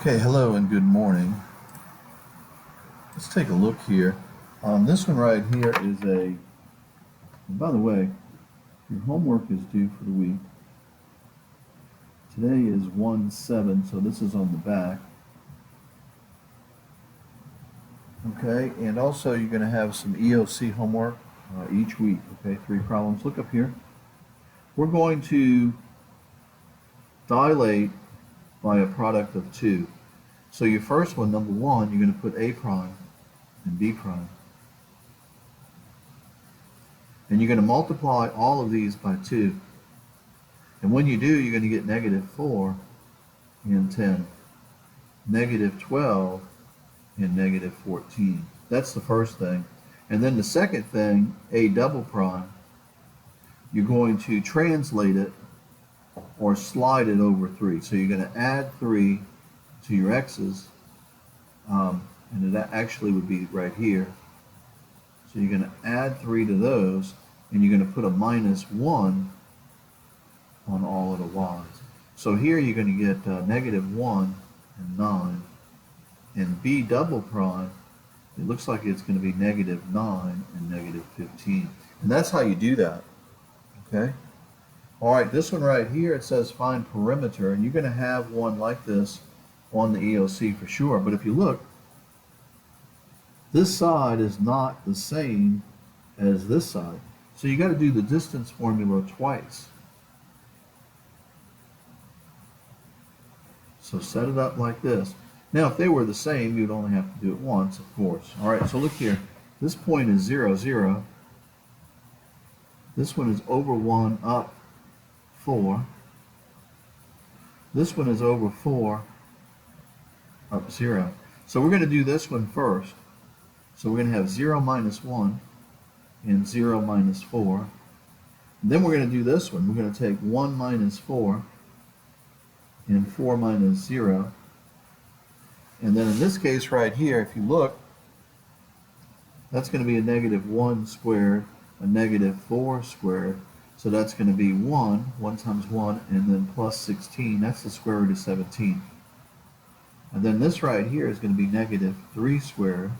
Okay, hello and good morning. Let's take a look here. This one right here is and by the way, your homework is due for the week. Today is 1/7, so this is on the back. Okay, and also you're going to have some EOC homework each week. Okay, 3 problems. Look up here. We're going to dilate by a product of 2. So your first one, number 1, you're going to put A prime and B prime. And you're going to multiply all of these by 2. And when you do, you're going to get -4 and 10, -12 and -14. That's the first thing. And then the second thing, A double prime, you're going to translate it or slide it over 3. So you're going to add 3 to your x's, and it actually would be right here. So you're going to add 3 to those, and you're going to put a -1 on all of the y's. So here you're going to get -1 and 9, and B double prime, it looks like it's going to be -9 and -15. And that's how you do that. Okay? All right, this one right here, it says find perimeter, and you're going to have one like this on the EOC for sure. But if you look, this side is not the same as this side. So you got to do the distance formula twice. So set it up like this. Now, if they were the same, you'd only have to do it once, of course. All right, so look here. This point is 0, 0. This one is over 1, up 4. This one is over 4, up 0. So we're going to do this one first. So we're going to have 0 minus 1 and 0 minus 4. And then we're going to do this one. We're going to take 1 minus 4 and 4 minus 0. And then in this case right here, if you look, that's going to be a -1 squared, a -4 squared. So that's going to be 1 times 1, and then plus 16. That's the square root of 17. And then this right here is going to be -3 squared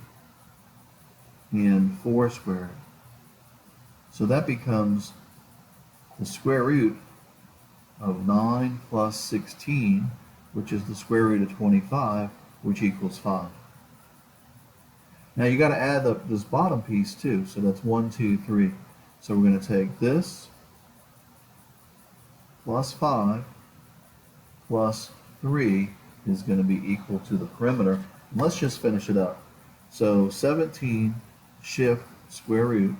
and 4 squared. So that becomes the square root of 9 plus 16, which is the square root of 25, which equals 5. Now you got to add up this bottom piece too, so that's 1, 2, 3. So we're going to take this plus 5 plus 3 is going to be equal to the perimeter. And let's just finish it up. So 17 shift square root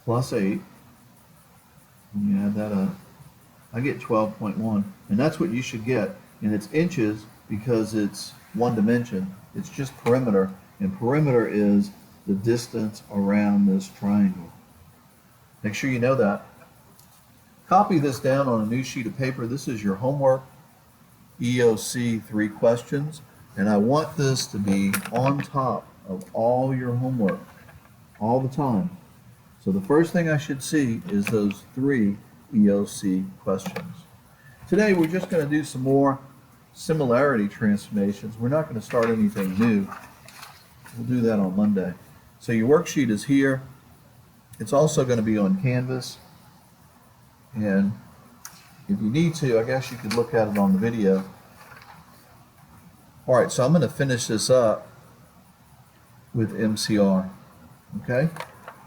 plus 8, and you add that up, I get 12.1, and that's what you should get. And it's inches because it's one dimension. It's just perimeter, and perimeter is the distance around this triangle. Make sure you know that. Copy this down on a new sheet of paper. This is your homework, EOC 3 questions, and I want this to be on top of all your homework all the time. So the first thing I should see is those 3 EOC questions. Today we're just going to do some more similarity transformations. We're not going to start anything new. We'll do that on Monday. So your worksheet is here. It's also going to be on Canvas. And if you need to, I guess you could look at it on the video. All right, so I'm going to finish this up with MCR. Okay?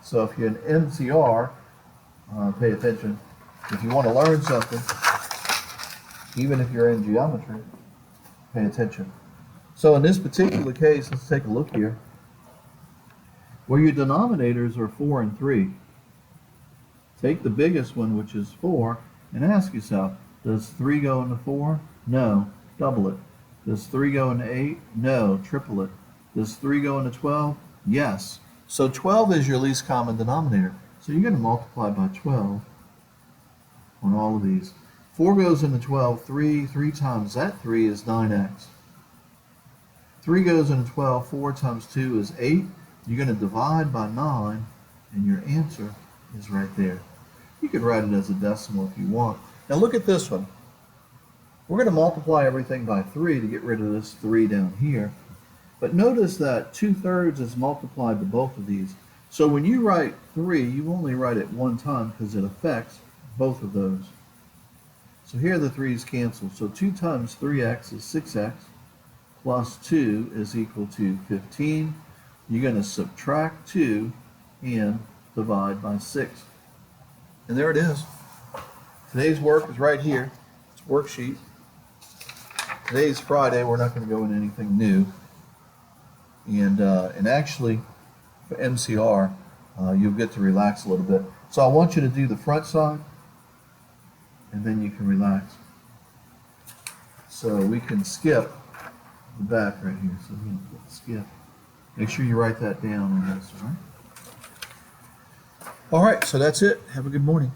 So if you're an MCR, pay attention. If you want to learn something, even if you're in geometry, pay attention. So in this particular case, let's take a look here. Where your denominators are 4 and 3, take the biggest one, which is 4, and ask yourself, does 3 go into 4? No. Double it. Does 3 go into 8? No. Triple it. Does 3 go into 12? Yes. So 12 is your least common denominator. So you're going to multiply by 12 on all of these. 4 goes into 12, 3 times that 3 is 9x. 3 goes into 12, 4 times 2 is 8. You're going to divide by 9, and your answer is right there. You could write it as a decimal if you want. Now look at this one. We're going to multiply everything by 3 to get rid of this 3 down here. But notice that 2/3 is multiplied to both of these. So when you write 3, you only write it one time because it affects both of those. So here the 3's cancel. So 2 times 3x is 6x plus 2 is equal to 15. You're going to subtract 2 and divide by 6. And there it is. Today's work is right here. It's a worksheet. Today's Friday. We're not going to go into anything new. And actually, for MCR, you'll get to relax a little bit. So I want you to do the front side, and then you can relax. So we can skip the back right here. So we're going to put skip. Make sure you write that down on this, all right? All right, so that's it. Have a good morning.